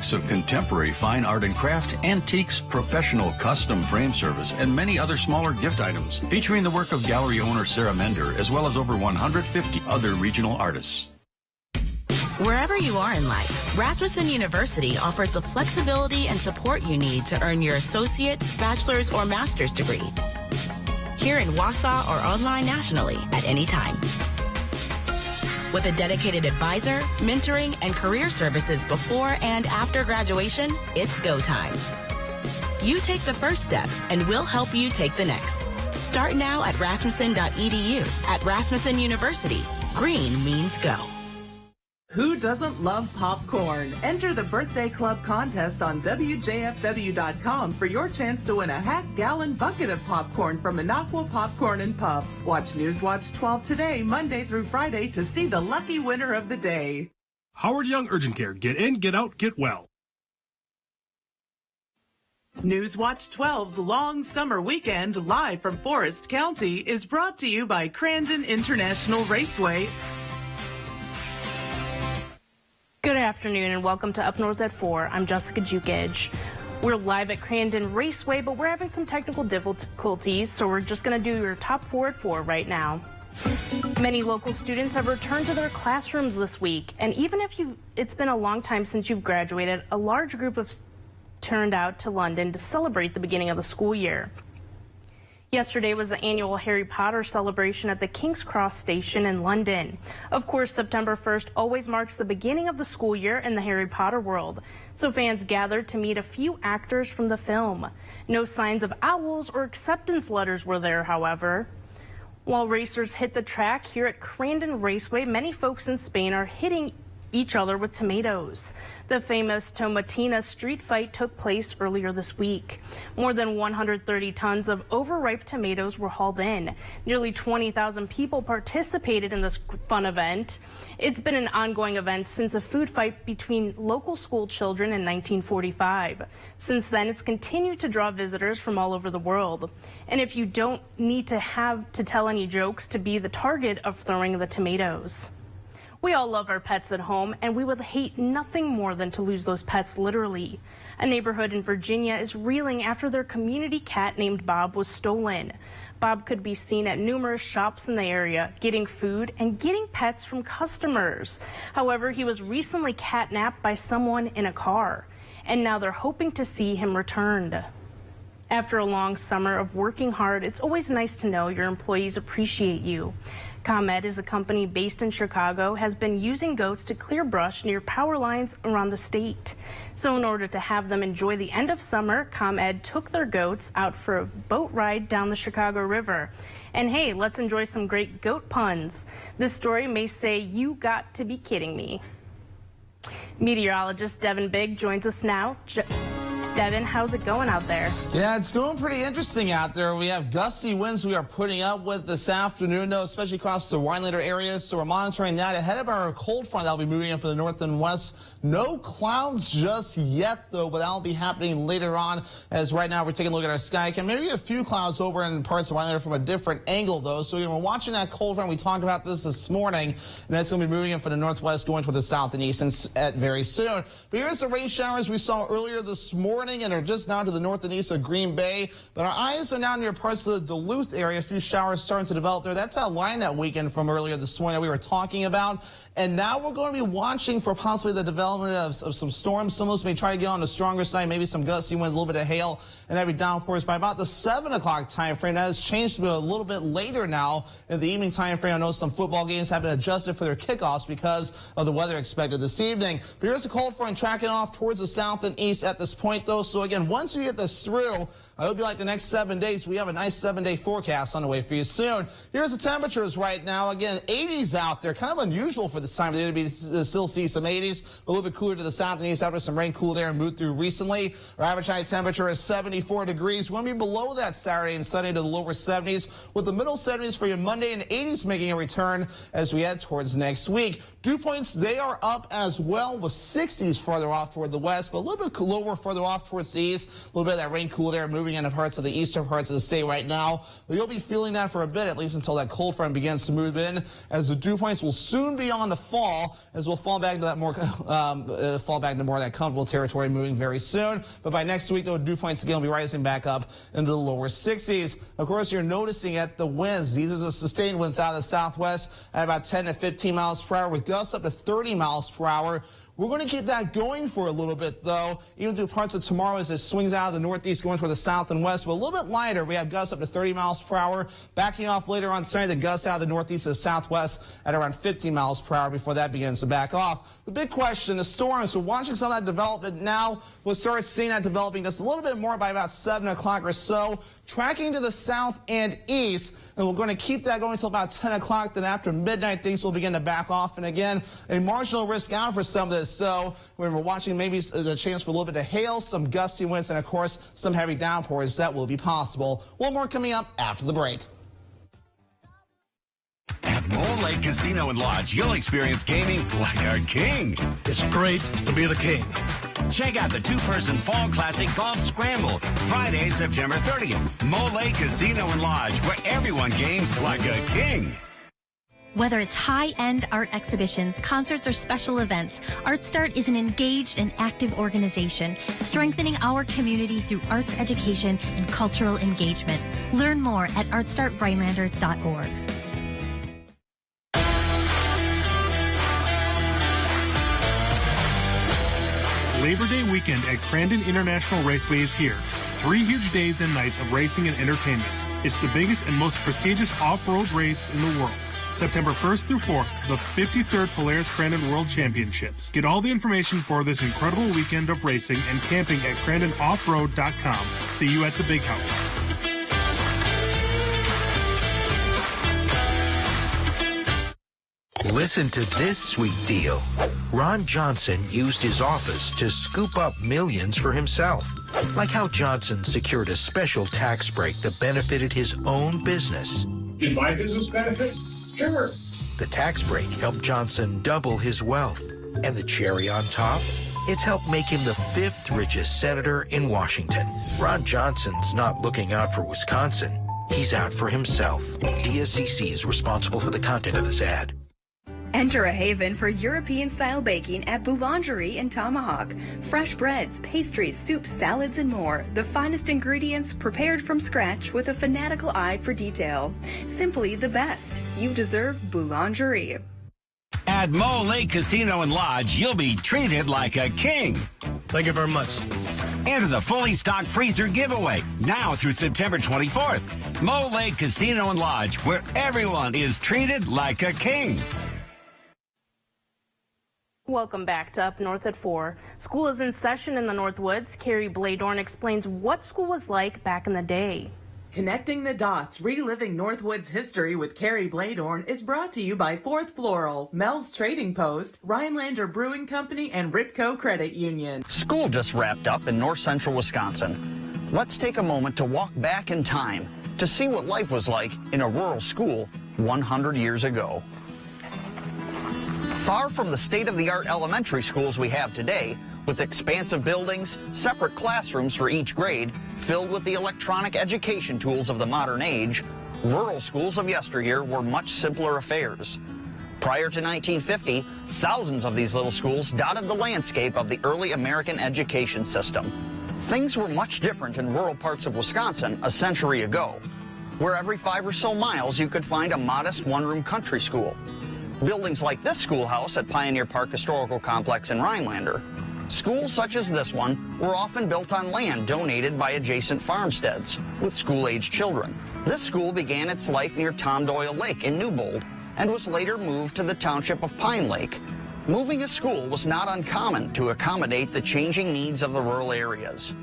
mix of contemporary fine art and craft, antiques, professional custom frame service, and many other smaller gift items, featuring the work of gallery owner Sarah Mender, as well as over 150 other regional artists. Wherever you are in life, Rasmussen University offers the flexibility and support you need to earn your associate's, bachelor's, or master's degree. Here in Wausau or online nationally at any time. With a dedicated advisor, mentoring, and career services before and after graduation, it's go time. You take the first step, and we'll help you take the next. Start now at rasmussen.edu. At Rasmussen University, green means go. Who doesn't love popcorn? Enter the Birthday Club contest on WJFW.com for your chance to win a half-gallon bucket of popcorn from Minocqua Popcorn and Puffs. Watch Newswatch 12 today, Monday through Friday, to see the lucky winner of the day. Howard Young Urgent Care. Get in, get out, get well. Newswatch 12's long summer weekend, live from Forest County, is brought to you by Crandon International Raceway. Good afternoon and welcome to Up North at 4. I'm Jessica Jukage. We're live at Crandon Raceway, but we're having some technical difficulties, so we're just going to do your top 4 at 4 right now. Many local students have returned to their classrooms this week, and even if it's been a long time since you've graduated, a large group of turned out to London to celebrate the beginning of the school year. Yesterday was the annual Harry Potter celebration at the King's Cross Station in London. Of course, September 1st always marks the beginning of the school year in the Harry Potter world, so fans gathered to meet a few actors from the film. No signs of owls or acceptance letters were there, however. While racers hit the track here at Crandon Raceway, many folks in Spain are hitting each other with tomatoes. The famous Tomatina street fight took place earlier this week. More than 130 tons of overripe tomatoes were hauled in. Nearly 20,000 people participated in this fun event. It's been an ongoing event since a food fight between local school children in 1945. Since then, it's continued to draw visitors from all over the world. And if you don't need to have to tell any jokes to be the target of throwing the tomatoes. We all love our pets at home, and we would hate nothing more than to lose those pets literally. A neighborhood in Virginia is reeling after their community cat named Bob was stolen. Bob could be seen at numerous shops in the area, getting food and getting pets from customers. However, he was recently catnapped by someone in a car, and now they're hoping to see him returned. After a long summer of working hard, it's always nice to know your employees appreciate you. ComEd is a company based in Chicago, has been using goats to clear brush near power lines around the state. So in order to have them enjoy the end of summer, ComEd took their goats out for a boat ride down the Chicago River. And hey, let's enjoy some great goat puns. This story may say, "You got to be kidding me." Meteorologist Devin Big joins us now. Devin, how's it going out there? Yeah, it's going pretty interesting out there. We have gusty winds we are putting up with this afternoon, though, especially across the Winelander areas. So we're monitoring that ahead of our cold front that'll be moving in from the north and west. No clouds just yet, though, but that'll be happening later on. As right now we're taking a look at our sky cam. Maybe a few clouds over in parts of Winelander from a different angle, though. So we're watching that cold front. We talked about this morning, and that's going to be moving in from the northwest, going toward the south and east very soon. But here's the rain showers we saw earlier this morning, and are just now to the north and east of Green Bay. But our eyes are now near parts of the Duluth area. A few showers starting to develop there. That's that line that weekend from earlier this morning that we were talking about. And now we're going to be watching for possibly the development of some storms. Some of those may try to get on the stronger side, maybe some gusty winds, a little bit of hail and heavy downpours by about the 7 o'clock time frame. That has changed to be a little bit later now in the evening time frame. I know some football games have been adjusted for their kickoffs because of the weather expected this evening. But here's a cold front tracking off towards the south and east at this point, though. So again, once we get this through, I hope you like the next 7 days. We have a nice 7-day forecast on the way for you soon. Here's the temperatures right now. Again, 80s out there. Kind of unusual for this time of the year to still see some 80s. A little bit cooler to the south and east after some rain cooled air moved through recently. Our average high temperature is 74 degrees. We're going to be below that Saturday and Sunday to the lower 70s, with the middle 70s for your Monday and 80s making a return as we head towards next week. Dew points, they are up as well, with 60s farther off toward the west, but a little bit lower further off off towards the east. A little bit of that rain cooled air moving into parts of the eastern parts of the state right now. But you'll be feeling that for a bit, at least until that cold front begins to move in, as the dew points will soon be on the fall, as we'll fall back to that more of that comfortable territory moving very soon. But by next week, the dew points again will be rising back up into the lower 60s. Of course, you're noticing at the winds. These are the sustained winds out of the southwest at about 10 to 15 miles per hour with gusts up to 30 miles per hour. We're going to keep that going for a little bit, though, even through parts of tomorrow as it swings out of the northeast going toward the south and west. But a little bit lighter. We have gusts up to 30 miles per hour. Backing off later on Sunday, the gusts out of the northeast to the southwest at around 50 miles per hour before that begins to back off. The big question, the storms. We're watching some of that development now. We'll start seeing that developing just a little bit more by about 7 o'clock or so, tracking to the south and east. And we're going to keep that going until about 10 o'clock. Then after midnight, things will begin to back off. And again, a marginal risk out for some of this. So we're watching maybe the chance for a little bit of hail, some gusty winds, and of course, some heavy downpours that will be possible. One more coming up after the break. At Mole Lake Casino and Lodge, you'll experience gaming like a king. It's great to be the king. Check out the two-person Fall Classic Golf Scramble, Friday, September 30th. Mole Lake Casino and Lodge, where everyone games like a king. Whether it's high-end art exhibitions, concerts, or special events, ArtStart is an engaged and active organization, strengthening our community through arts education and cultural engagement. Learn more at artstartrhinelander.org. Labor Day weekend at Crandon International Raceway is here. 3 huge days and nights of racing and entertainment. It's the biggest and most prestigious off-road race in the world. September 1st through 4th, the 53rd Polaris Crandon World Championships. Get all the information for this incredible weekend of racing and camping at CrandonOffroad.com. See you at the Big House. Listen to this sweet deal. Ron Johnson used his office to scoop up millions for himself. Like how Johnson secured a special tax break that benefited his own business. Did my business benefit? Sure. The tax break helped Johnson double his wealth. And the cherry on top? It's helped make him the 5th richest senator in Washington. Ron Johnson's not looking out for Wisconsin. He's out for himself. DSCC is responsible for the content of this ad. Enter a haven for European-style baking at Boulangerie in Tomahawk. Fresh breads, pastries, soups, salads, and more. The finest ingredients prepared from scratch with a fanatical eye for detail. Simply the best. You deserve Boulangerie. At Mole Lake Casino and Lodge, you'll be treated like a king. Thank you very much. Enter the fully stocked freezer giveaway now through September 24th. Mole Lake Casino and Lodge, where everyone is treated like a king. Welcome back to Up North at 4. School is in session in the Northwoods. Carrie Bladorn explains what school was like back in the day. Connecting the dots, reliving Northwoods history with Carrie Bladorn is brought to you by Fourth Floral, Mel's Trading Post, Rhinelander Brewing Company, and Ripco Credit Union. School just wrapped up in north central Wisconsin. Let's take a moment to walk back in time to see what life was like in a rural school 100 years ago. Far from the state-of-the-art elementary schools we have today, with expansive buildings, separate classrooms for each grade, filled with the electronic education tools of the modern age, rural schools of yesteryear were much simpler affairs. Prior to 1950, thousands of these little schools dotted the landscape of the early American education system. Things were much different in rural parts of Wisconsin a century ago, where every 5 or so miles you could find a modest one-room country school. Buildings like this schoolhouse at Pioneer Park Historical Complex in Rhinelander. Schools such as this one were often built on land donated by adjacent farmsteads with school-aged children. This school began its life near Tom Doyle Lake in Newbold and was later moved to the township of Pine Lake. Moving a school was not uncommon to accommodate the changing needs of the rural areas.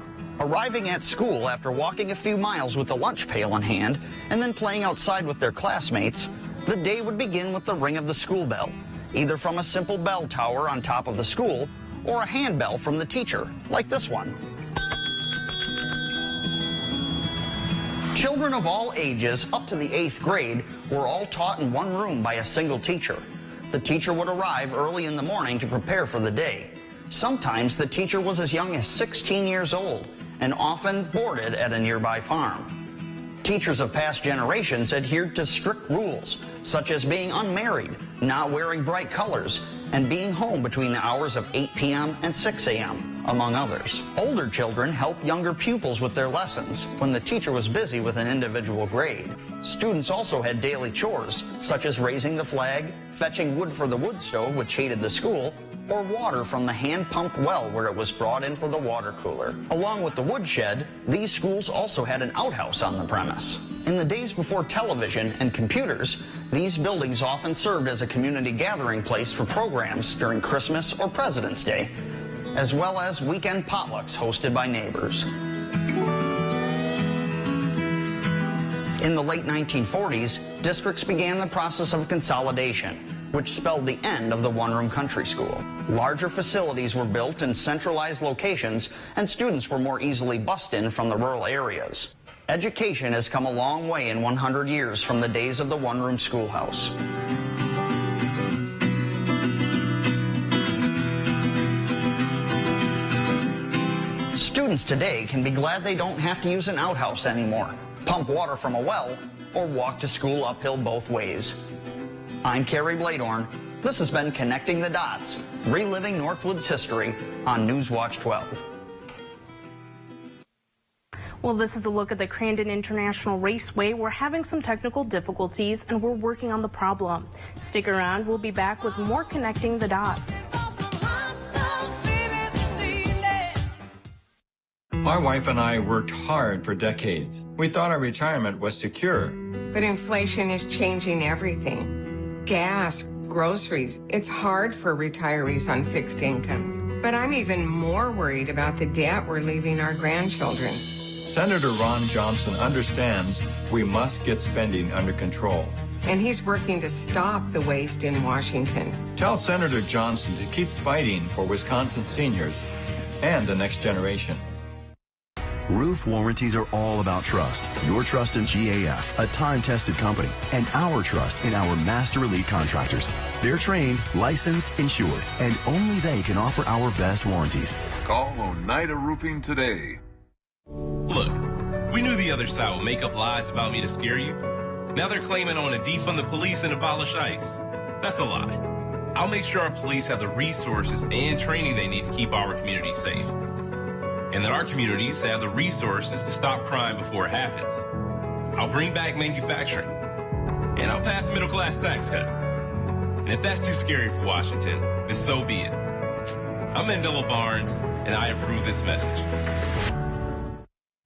Arriving at school after walking a few miles with a lunch pail in hand and then playing outside with their classmates, the day would begin with the ring of the school bell, either from a simple bell tower on top of the school or a handbell from the teacher, like this one. Children of all ages up to the 8th grade were all taught in one room by a single teacher. The teacher would arrive early in the morning to prepare for the day. Sometimes the teacher was as young as 16 years old and often boarded at a nearby farm. Teachers of past generations adhered to strict rules, such as being unmarried, not wearing bright colors, and being home between the hours of 8 p.m. and 6 a.m., among others. Older children helped younger pupils with their lessons when the teacher was busy with an individual grade. Students also had daily chores, such as raising the flag, fetching wood for the wood stove, which heated the school, or water from the hand-pumped well where it was brought in for the water cooler. Along with the woodshed, these schools also had an outhouse on the premise. In the days before television and computers, these buildings often served as a community gathering place for programs during Christmas or President's Day, as well as weekend potlucks hosted by neighbors. In the late 1940s, districts began the process of consolidation, which spelled the end of the one-room country school. Larger facilities were built in centralized locations, and students were more easily bussed in from the rural areas. Education has come a long way in 100 years from the days of the one-room schoolhouse. Students today can be glad they don't have to use an outhouse anymore, pump water from a well, or walk to school uphill both ways. I'm Carrie Bladorn. This has been Connecting the Dots, reliving Northwood's history on Newswatch 12. Well, this is a look at the Crandon International Raceway. We're having some technical difficulties and we're working on the problem. Stick around, we'll be back with more Connecting the Dots. My wife and I worked hard for decades. We thought our retirement was secure. But inflation is changing everything. Gas, groceries. It's hard for retirees on fixed incomes. But I'm even more worried about the debt we're leaving our grandchildren. Senator Ron Johnson understands we must get spending under control. And he's working to stop the waste in Washington. Tell Senator Johnson to keep fighting for Wisconsin seniors and the next generation. Roof warranties are all about trust. Your trust in GAF, a time-tested company, and our trust in our Master Elite contractors. They're trained, licensed, insured, and only they can offer our best warranties. Call Oneida Roofing today. Look, we knew the other side would make up lies about me to scare you. Now they're claiming I want to defund the police and abolish ICE. That's a lie. I'll make sure our police have the resources and training they need to keep our community safe. And that our communities have the resources to stop crime before it happens. I'll bring back manufacturing, and I'll pass a middle-class tax cut. And if that's too scary for Washington, then so be it. I'm Mandela Barnes, and I approve this message.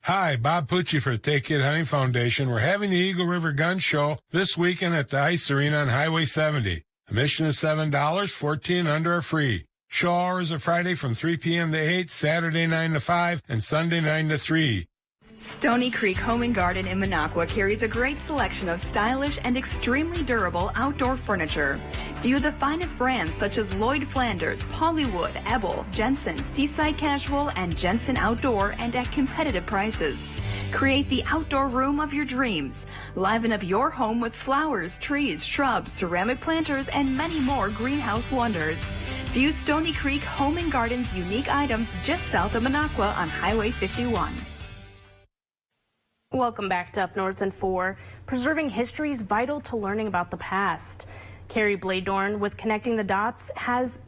Hi, Bob Pucci for the Take Kid Hunting Foundation. We're having the Eagle River Gun Show this weekend at the Ice Arena on Highway 70. Admission is $7, 14 under are free. Show hours are Friday from 3 p.m. to 8, Saturday 9 to 5, and Sunday 9 to 3. Stony Creek Home and Garden in Minocqua carries a great selection of stylish and extremely durable outdoor furniture. View the finest brands such as Lloyd Flanders, Hollywood, Ebel, Jensen, Seaside Casual, and Jensen Outdoor, and at competitive prices. Create the outdoor room of your dreams. Liven up your home with flowers, trees, shrubs, ceramic planters, and many more greenhouse wonders. View Stony Creek Home and Garden's unique items just south of Minocqua on Highway 51. Welcome back to Up North and 4. Preserving history is vital to learning about the past. Carrie Bladorn with Connecting the Dots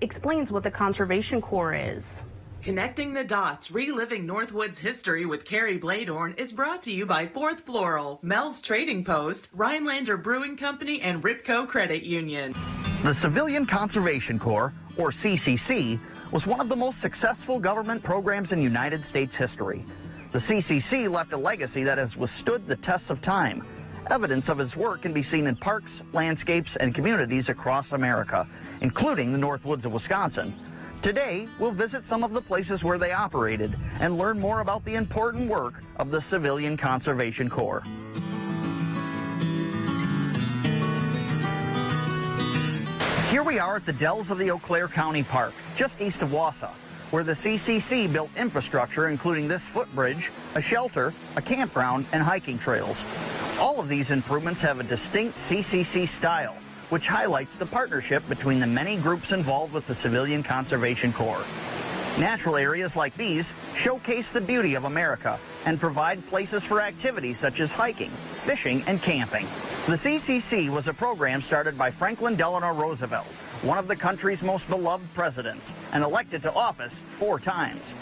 explains what the Conservation Corps is. Connecting the Dots, reliving Northwood's history with Carrie Bladorn is brought to you by Fourth Floral, Mel's Trading Post, Rhinelander Brewing Company, and Ripco Credit Union. The Civilian Conservation Corps, or CCC, was one of the most successful government programs in United States history. The CCC left a legacy that has withstood the tests of time. Evidence of its work can be seen in parks, landscapes, and communities across America, including the Northwoods of Wisconsin. Today, we'll visit some of the places where they operated and learn more about the important work of the Civilian Conservation Corps. Here we are at the Dells of the Eau Claire County Park, just east of Wausau, where the CCC built infrastructure including this footbridge, a shelter, a campground, and hiking trails. All of these improvements have a distinct CCC style, which highlights the partnership between the many groups involved with the Civilian Conservation Corps. Natural areas like these showcase the beauty of America and provide places for activities such as hiking, fishing, and camping. The CCC was a program started by Franklin Delano Roosevelt, one of the country's most beloved presidents, and elected to office 4 times.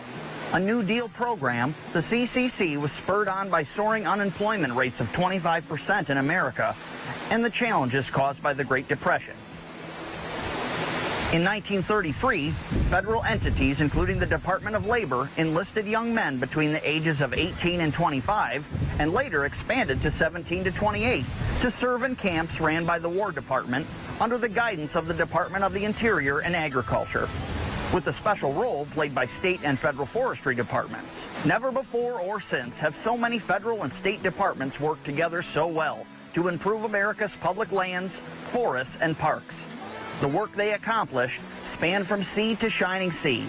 A New Deal program, the CCC was spurred on by soaring unemployment rates of 25% in America and the challenges caused by the Great Depression. In 1933, federal entities, including the Department of Labor, enlisted young men between the ages of 18 and 25, and later expanded to 17 to 28, to serve in camps ran by the War Department under the guidance of the Department of the Interior and Agriculture, with a special role played by state and federal forestry departments. Never before or since have so many federal and state departments worked together so well to improve America's public lands, forests, and parks. The work they accomplished spanned from sea to shining sea.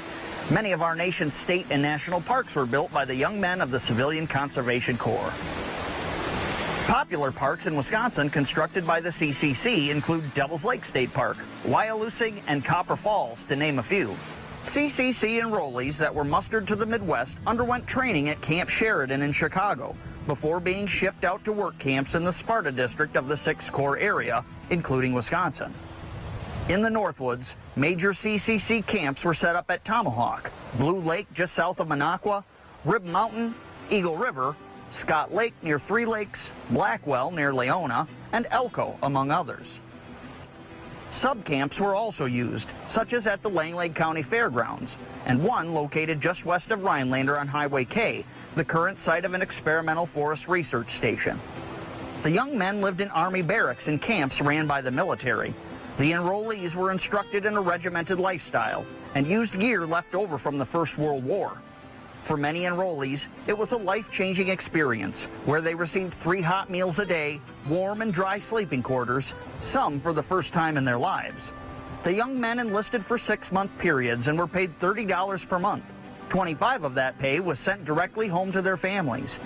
Many of our nation's state and national parks were built by the young men of the Civilian Conservation Corps. Popular parks in Wisconsin constructed by the CCC include Devil's Lake State Park, Wyalusing, and Copper Falls, to name a few. CCC enrollees that were mustered to the Midwest underwent training at Camp Sheridan in Chicago before being shipped out to work camps in the Sparta district of the 6th Corps area, including Wisconsin. In the Northwoods, major CCC camps were set up at Tomahawk, Blue Lake just south of Minocqua, Rib Mountain, Eagle River, Scott Lake near Three Lakes, Blackwell near Leona, and Elko, among others. Subcamps were also used, such as at the Langlade County Fairgrounds, and one located just west of Rhinelander on Highway K, the current site of an experimental forest research station. The young men lived in Army barracks and camps ran by the military. The enrollees were instructed in a regimented lifestyle and used gear left over from the First World War. For many enrollees, it was a life-changing experience where they received 3 hot meals a day, warm and dry sleeping quarters, some for the first time in their lives. The young men enlisted for 6-month periods and were paid $30 per month. 25 of that pay was sent directly home to their families.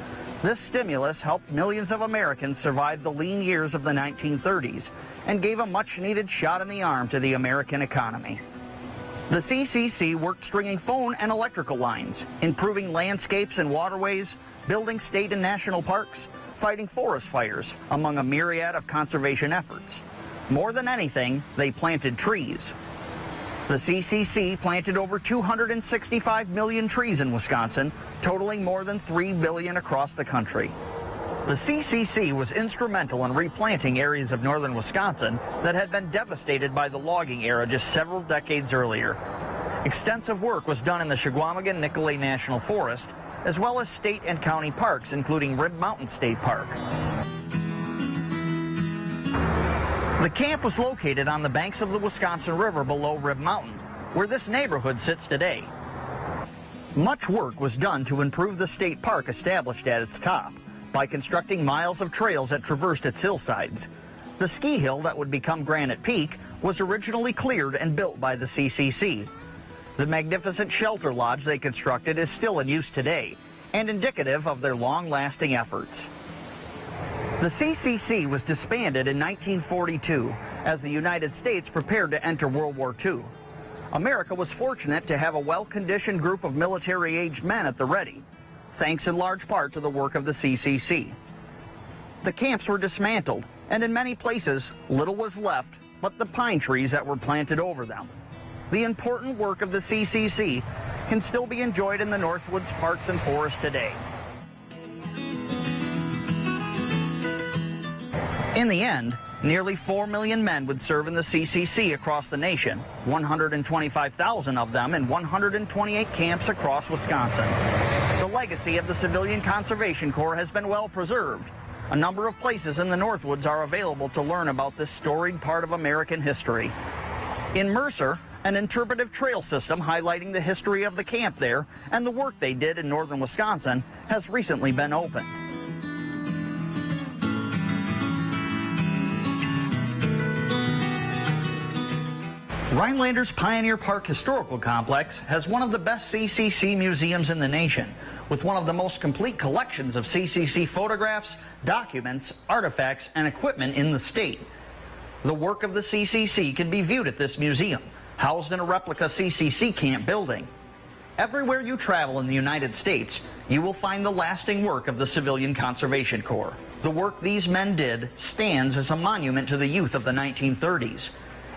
This stimulus helped millions of Americans survive the lean years of the 1930s and gave a much-needed shot in the arm to the American economy. The CCC worked stringing phone and electrical lines, improving landscapes and waterways, building state and national parks, fighting forest fires, among a myriad of conservation efforts. More than anything, they planted trees. The CCC planted over 265 million trees in Wisconsin, totaling more than 3 billion across the country. The CCC was instrumental in replanting areas of northern Wisconsin that had been devastated by the logging era just several decades earlier. Extensive work was done in the Chequamegon-Nicolet National Forest, as well as state and county parks, including Rib Mountain State Park. The camp was located on the banks of the Wisconsin River below Rib Mountain, where this neighborhood sits today. Much work was done to improve the state park established at its top by constructing miles of trails that traversed its hillsides. The ski hill that would become Granite Peak was originally cleared and built by the CCC. The magnificent shelter lodge they constructed is still in use today and indicative of their long-lasting efforts. The CCC was disbanded in 1942 as the United States prepared to enter World War II. America was fortunate to have a well-conditioned group of military-aged men at the ready, thanks in large part to the work of the CCC. The camps were dismantled, and in many places, little was left but the pine trees that were planted over them. The important work of the CCC can still be enjoyed in the Northwoods parks and forests today. In the end, nearly 4 million men would serve in the CCC across the nation, 125,000 of them in 128 camps across Wisconsin. The legacy of the Civilian Conservation Corps has been well preserved. A number of places in the Northwoods are available to learn about this storied part of American history. In Mercer, an interpretive trail system highlighting the history of the camp there and the work they did in northern Wisconsin has recently been opened. Rhinelander's Pioneer Park Historical Complex has one of the best CCC museums in the nation, with one of the most complete collections of CCC photographs, documents, artifacts, and equipment in the state. The work of the CCC can be viewed at this museum, housed in a replica CCC camp building. Everywhere you travel in the United States, you will find the lasting work of the Civilian Conservation Corps. The work these men did stands as a monument to the youth of the 1930s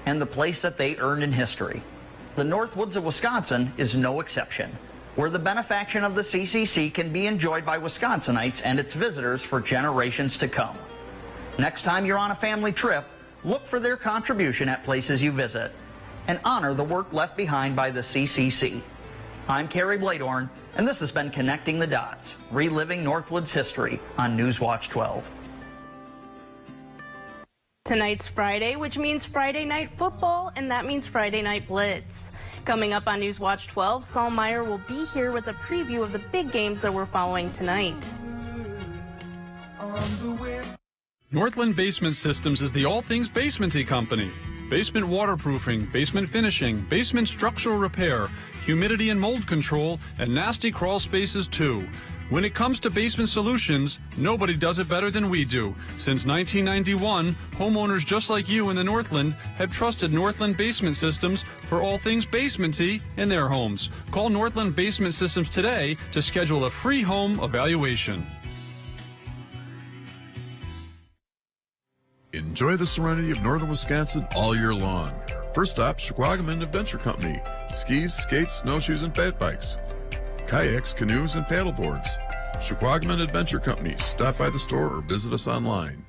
and the place that they earned in history. The Northwoods of Wisconsin is no exception, where the benefaction of the CCC can be enjoyed by Wisconsinites and its visitors for generations to come. Next time you're on a family trip, look for their contribution at places you visit and honor the work left behind by the CCC. I'm Kerry Bladorn, and this has been Connecting the Dots, reliving Northwoods history on Newswatch 12. Tonight's Friday, which means Friday Night Football, and that means Friday Night Blitz. Coming up on Newswatch 12, Saul Meyer will be here with a preview of the big games that we're following tonight. Northland Basement Systems is the all things basementy company. Basement waterproofing, basement finishing, basement structural repair, humidity and mold control, and nasty crawl spaces too. When it comes to basement solutions, nobody does it better than we do. Since 1991, homeowners just like you in the Northland have trusted Northland Basement Systems for all things basementy in their homes. Call Northland Basement Systems today to schedule a free home evaluation. Enjoy the serenity of northern Wisconsin all year long. First stop, Chiquagamon Adventure Company. Skis, skates, snowshoes, and fat bikes. Kayaks, canoes, and paddleboards. Chiquagamon Adventure Company. Stop by the store or visit us online.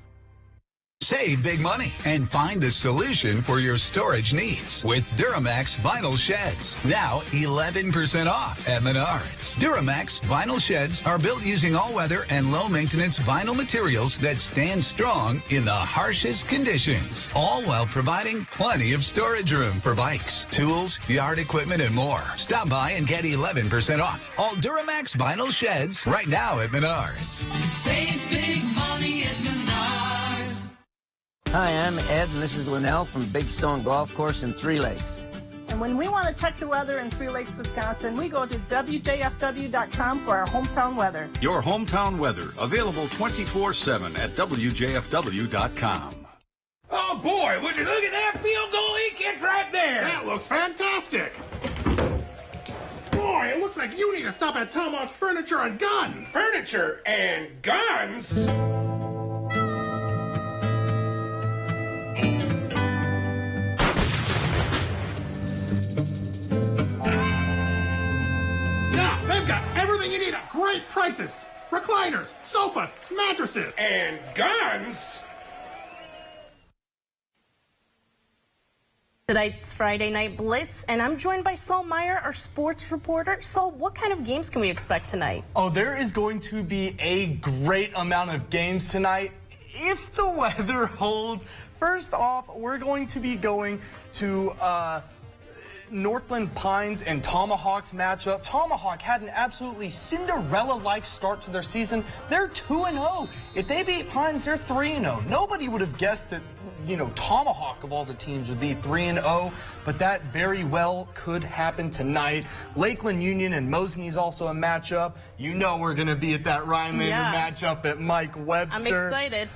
Save big money and find the solution for your storage needs with Duramax Vinyl Sheds. Now 11% off at Menards. Duramax Vinyl Sheds are built using all-weather and low-maintenance vinyl materials that stand strong in the harshest conditions, all while providing plenty of storage room for bikes, tools, yard equipment, and more. Stop by and get 11% off all Duramax Vinyl Sheds right now at Menards. Save big money at Menards. Hi, I'm Ed, and this is Linnell from Big Stone Golf Course in Three Lakes. And when we want to check the weather in Three Lakes, Wisconsin, we go to WJFW.com for our hometown weather. Your hometown weather, available 24/7 at WJFW.com. Oh boy, would you look at that field goal he kicked right there? That looks fantastic. Boy, it looks like you need to stop at Tomahawk Furniture and Guns. Furniture and guns? Now, they've got everything you need at great prices. Recliners, sofas, mattresses. And guns? Tonight's Friday Night Blitz, and I'm joined by Saul Meyer, our sports reporter. Saul, what kind of games can we expect tonight? Oh, there is going to be a great amount of games tonight if the weather holds. First off, we're going to be going to Northland Pines and Tomahawks matchup. Tomahawk had an absolutely Cinderella-like start to their season. They're 2-0. If they beat Pines, they're 3-0. Nobody would have guessed that, you know, Tomahawk of all the teams would be 3-0, but that very well could happen tonight. Lakeland Union and Mosney is also a matchup. You know we're going to be at that Rhinelander matchup at Mike Webster. I'm excited.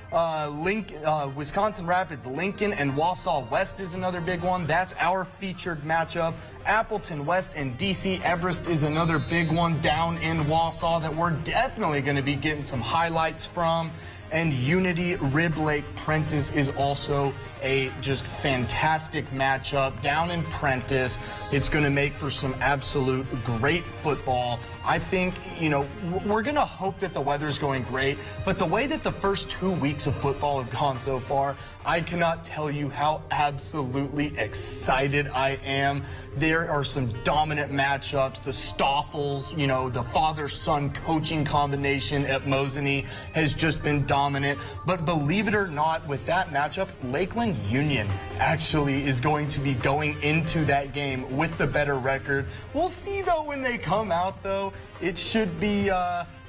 Wisconsin Rapids, Lincoln, and Wausau West is another big one. That's our featured matchup. Appleton West and DC Everest is another big one down in Wausau that we're definitely going to be getting some highlights from. And Unity Rib Lake Prentice is also a just fantastic matchup down in Prentice. It's going to make for some absolute great football. I think, you know, we're going to hope that the weather's going great, but the way that the first 2 weeks of football have gone so far, I cannot tell you how absolutely excited I am. There are some dominant matchups. The Stoffels, you know, the father-son coaching combination at Mosney has just been dominant. But believe it or not, with that matchup, Lakeland Union actually is going to be going into that game with the better record. We'll see, though, when they come out, though. It should be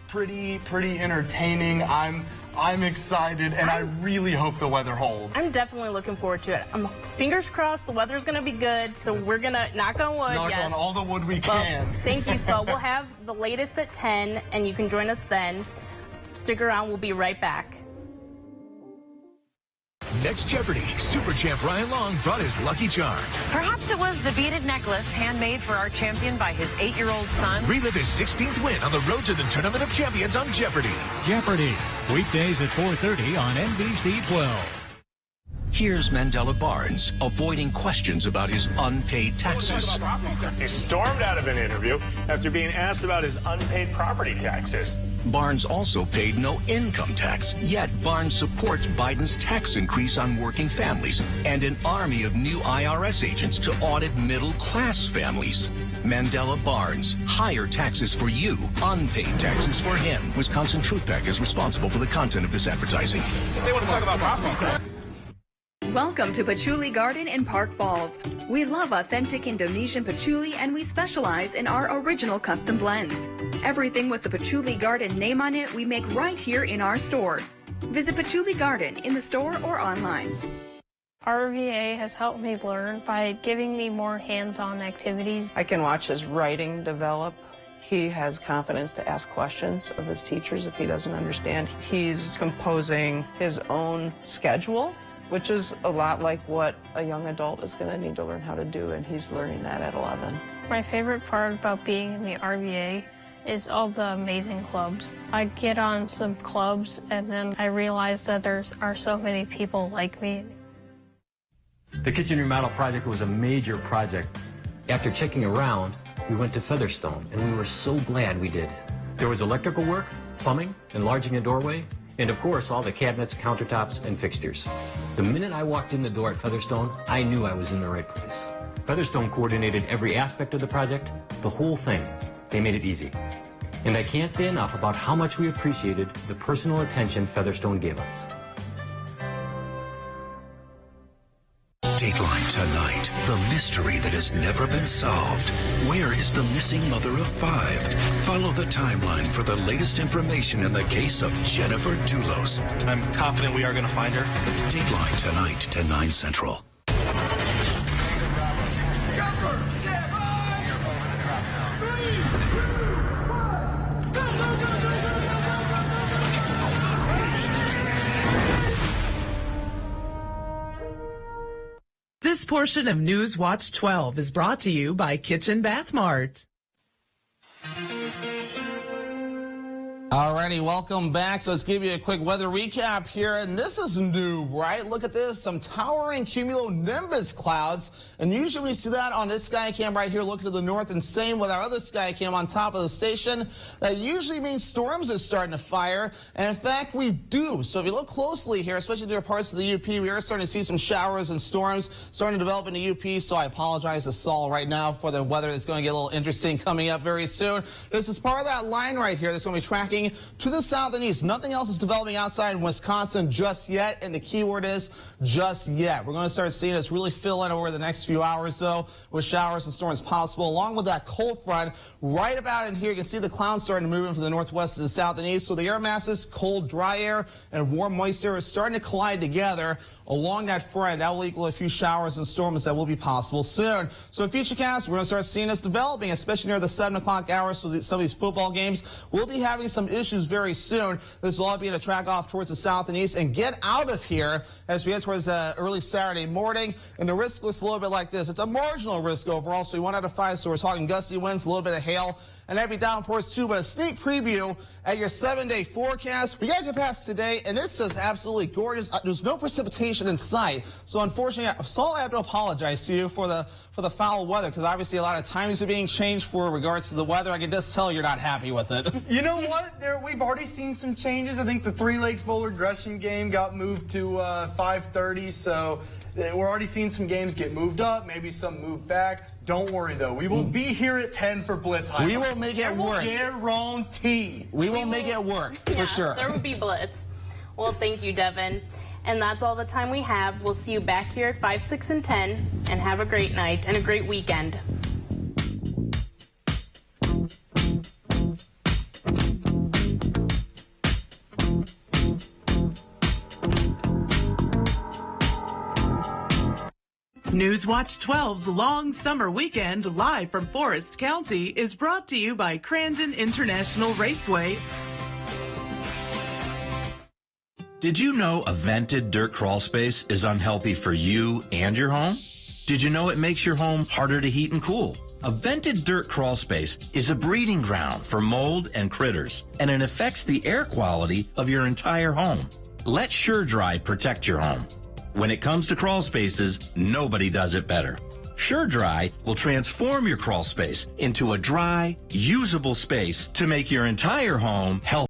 pretty entertaining. I'm excited, and I really hope the weather holds. I'm definitely looking forward to it. Fingers crossed the weather's going to be good, so we're going to knock on wood. Knock on all the wood we can. Thank you, Saul. We'll have the latest at 10, and you can join us then. Stick around. We'll be right back. next Jeopardy! Super champ Ryan Long brought his lucky charm. Perhaps it was the beaded necklace handmade for our champion by his 8-year-old son. Relive his 16th win on the road to the Tournament of Champions on Jeopardy! Jeopardy! Weekdays at 4:30 on NBC 12. Here's Mandela Barnes avoiding questions about his unpaid taxes. He stormed out of an interview after being asked about his unpaid property taxes. Barnes also paid no income tax, yet Barnes supports Biden's tax increase on working families and an army of new IRS agents to audit middle-class families. Mandela Barnes, higher taxes for you, unpaid taxes for him. Wisconsin Truth Pack is responsible for the content of this advertising. They want to talk about property taxes. Welcome to Patchouli Garden in Park Falls. We love authentic Indonesian patchouli and we specialize in our original custom blends. Everything with the Patchouli Garden name on it we make right here in our store. Visit Patchouli Garden in the store or online. RVA has helped me learn by giving me more hands-on activities. I can watch his writing develop. He has confidence to ask questions of his teachers if he doesn't understand. He's composing his own schedule, which is a lot like what a young adult is going to need to learn how to do, and he's learning that at 11. My favorite part about being in the RVA is all the amazing clubs. I get on some clubs, and then I realize that there are so many people like me. The kitchen remodel project was a major project. After checking around, we went to Featherstone, and we were so glad we did. There was electrical work, plumbing, enlarging a doorway, and of course, all the cabinets, countertops, and fixtures. The minute I walked in the door at Featherstone, I knew I was in the right place. Featherstone coordinated every aspect of the project, the whole thing. They made it easy. And I can't say enough about how much we appreciated the personal attention Featherstone gave us. Dateline tonight, the mystery that has never been solved. Where is the missing mother of 5? Follow the timeline for the latest information in the case of Jennifer Dulos. I'm confident we are going to find her. Dateline tonight, 10, 9 Central. This portion of News Watch 12 is brought to you by Kitchen Bath Mart. Alrighty, welcome back. So let's give you a quick weather recap here. And this is new, right? Look at this, some towering cumulonimbus clouds. And usually we see that on this sky cam right here looking to the north, and same with our other sky cam on top of the station. That usually means storms are starting to fire. And in fact, we do. So if you look closely here, especially near parts of the UP, we are starting to see some showers and storms starting to develop in the UP. So I apologize to Saul right now for the weather that's going to get a little interesting coming up very soon. This is part of that line right here that's going to be tracking to the south and east. Nothing else is developing outside in Wisconsin just yet, and the key word is just yet. We're going to start seeing this really fill in over the next few hours, though, with showers and storms possible, along with that cold front right about in here. You can see the clouds starting to move in from the northwest to the south and east. So the air masses, cold, dry air, and warm, moist air are starting to collide together along that front. That will equal a few showers and storms that will be possible soon. So in Futurecast, we're going to start seeing this developing, especially near the 7 o'clock hour. So some of these football games will be having some issues very soon. This will all be in a track off towards the south and east, and get out of here as we head towards early Saturday morning. And the risk looks a little bit like this. It's a marginal risk overall, so 1 out of 5. So we're talking gusty winds, a little bit of hail, and heavy downpours too. But a sneak preview at your 7-day forecast. We got to get past today, and it's just absolutely gorgeous. There's no precipitation in sight. So unfortunately, Saul, I have to apologize to you for the foul weather, because obviously a lot of times are being changed for regards to the weather. I can just tell you're not happy with it. You know what? We've already seen some changes. I think the Three Lakes Boulder Gresham game got moved to 5:30, so we're already seeing some games get moved up, maybe some moved back. Don't worry, though. We will be here at 10 for Blitz Highlights. We will make it work. Guarantee. We will make it work, for sure. There will be Blitz. Well, thank you, Devin. And that's all the time we have. We'll see you back here at 5, 6, and 10. And have a great night and a great weekend. Newswatch 12's long summer weekend live from Forest County is brought to you by Crandon International Raceway. Did you know a vented dirt crawl space is unhealthy for you and your home? Did you know it makes your home harder to heat and cool? A vented dirt crawl space is a breeding ground for mold and critters, and it affects the air quality of your entire home. Let SureDry protect your home. When it comes to crawl spaces, nobody does it better. SureDry will transform your crawl space into a dry, usable space to make your entire home healthy.